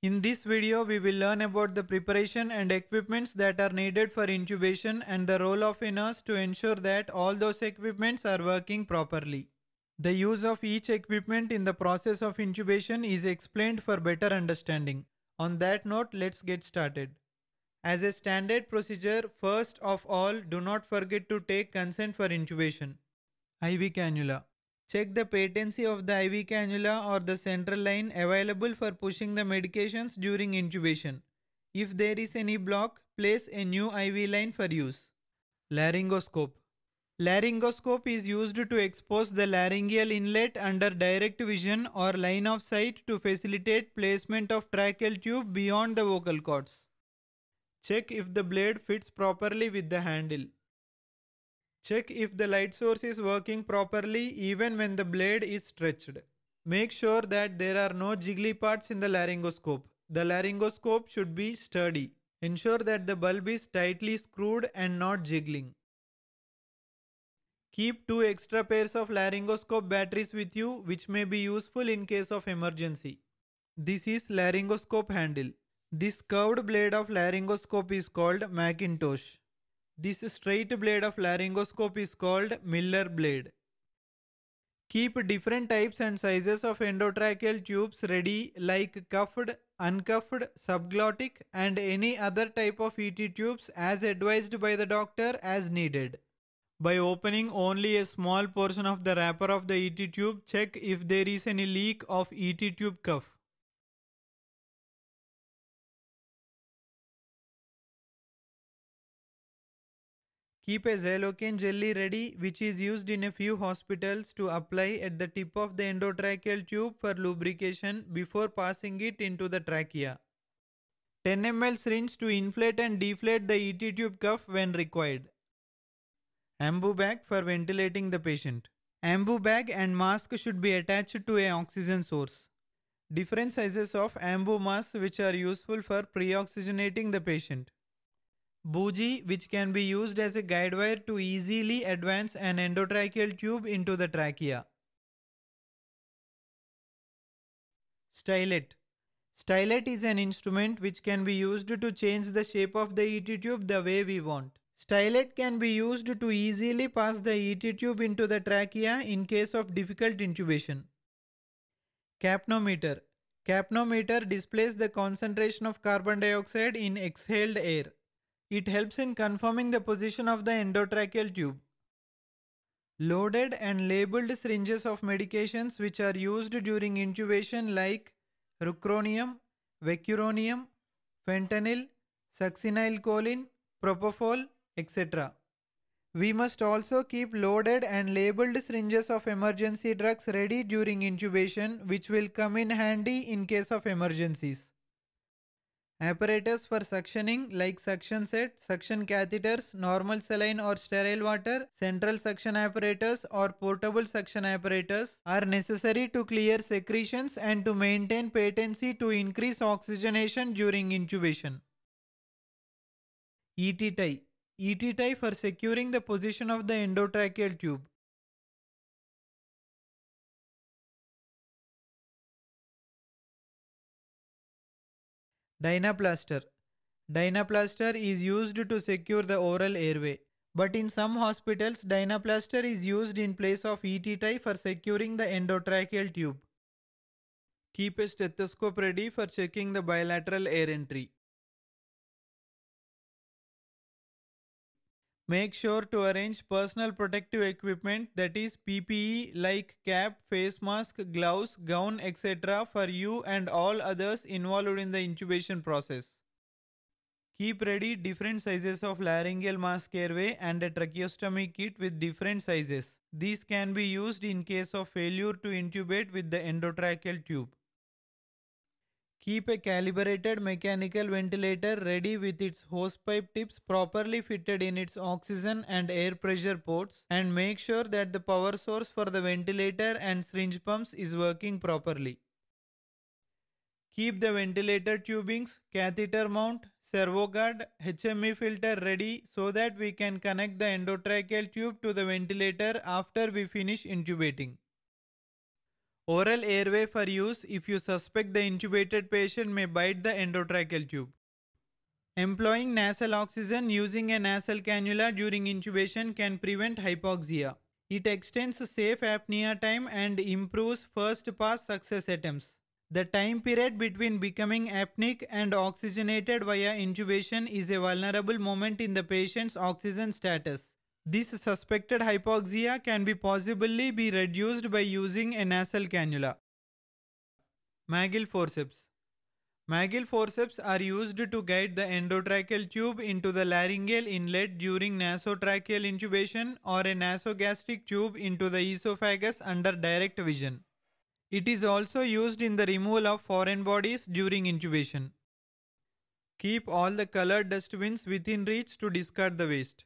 In this video, we will learn about the preparation and equipments that are needed for intubation and the role of a nurse to ensure that all those equipments are working properly. The use of each equipment in the process of intubation is explained for better understanding. On that note, let's get started. As a standard procedure, first of all, do not forget to take consent for intubation. IV cannula. Check the patency of the IV cannula or the central line available for pushing the medications during intubation. If there is any block, place a new IV line for use. Laryngoscope. Laryngoscope is used to expose the laryngeal inlet under direct vision or line of sight to facilitate placement of tracheal tube beyond the vocal cords. Check if the blade fits properly with the handle. Check if the light source is working properly even when the blade is stretched. Make sure that there are no jiggly parts in the laryngoscope. The laryngoscope should be sturdy. Ensure that the bulb is tightly screwed and not jiggling. Keep 2 extra pairs of laryngoscope batteries with you, which may be useful in case of emergency. This is laryngoscope handle. This curved blade of laryngoscope is called Macintosh. This straight blade of laryngoscope is called Miller blade. Keep different types and sizes of endotracheal tubes ready like cuffed, uncuffed, subglottic and any other type of ET tubes as advised by the doctor as needed. By opening only a small portion of the wrapper of the ET tube, check if there is any leak of ET tube cuff. Keep a xylocaine jelly ready, which is used in a few hospitals to apply at the tip of the endotracheal tube for lubrication before passing it into the trachea. 10 ml syringe to inflate and deflate the ET tube cuff when required. Ambu bag for ventilating the patient. Ambu bag and mask should be attached to an oxygen source. Different sizes of ambu masks which are useful for pre-oxygenating the patient. Bougie, which can be used as a guide wire to easily advance an endotracheal tube into the trachea. Stylet. Stylet is an instrument which can be used to change the shape of the ET tube the way we want. Stylet can be used to easily pass the ET tube into the trachea in case of difficult intubation. Capnometer. Capnometer displays the concentration of carbon dioxide in exhaled air. It helps in confirming the position of the endotracheal tube. Loaded and labeled syringes of medications which are used during intubation like rucronium, vecuronium, fentanyl, succinylcholine, propofol, etc. We must also keep loaded and labeled syringes of emergency drugs ready during intubation, which will come in handy in case of emergencies. Apparatus for suctioning like suction set, suction catheters, normal saline or sterile water, central suction apparatus or portable suction apparatus are necessary to clear secretions and to maintain patency to increase oxygenation during intubation. ET tie. ET tie for securing the position of the endotracheal tube. Dynaplaster. Dynaplaster is used to secure the oral airway. But in some hospitals, dynaplaster is used in place of ET tie for securing the endotracheal tube. Keep a stethoscope ready for checking the bilateral air entry. Make sure to arrange personal protective equipment, that is PPE, like cap, face mask, gloves, gown, etc. for you and all others involved in the intubation process. Keep ready different sizes of laryngeal mask airway and a tracheostomy kit with different sizes. These can be used in case of failure to intubate with the endotracheal tube. Keep a calibrated mechanical ventilator ready with its hosepipe tips properly fitted in its oxygen and air pressure ports, and make sure that the power source for the ventilator and syringe pumps is working properly. Keep the ventilator tubings, catheter mount, servo guard, HME filter ready so that we can connect the endotracheal tube to the ventilator after we finish intubating. Oral airway for use if you suspect the intubated patient may bite the endotracheal tube. Employing nasal oxygen using a nasal cannula during intubation can prevent hypoxia. It extends safe apnea time and improves first pass success attempts. The time period between becoming apneic and oxygenated via intubation is a vulnerable moment in the patient's oxygen status. This suspected hypoxia can be possibly be reduced by using a nasal cannula. Magill forceps. Magill forceps are used to guide the endotracheal tube into the laryngeal inlet during nasotracheal intubation or a nasogastric tube into the esophagus under direct vision. It is also used in the removal of foreign bodies during intubation. Keep all the colored dustbins within reach to discard the waste.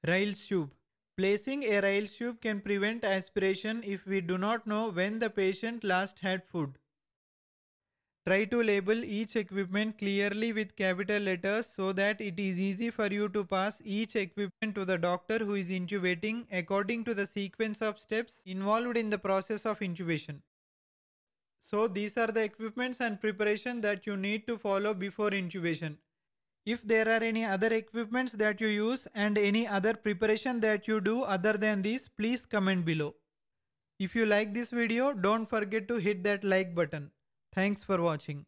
Rayleigh tube. Placing a Rayleigh tube can prevent aspiration if we do not know when the patient last had food. Try to label each equipment clearly with capital letters so that it is easy for you to pass each equipment to the doctor who is intubating according to the sequence of steps involved in the process of intubation. So these are the equipments and preparation that you need to follow before intubation. If there are any other equipments that you use and any other preparation that you do other than this, please comment below. If you like this video, don't forget to hit that like button. Thanks for watching.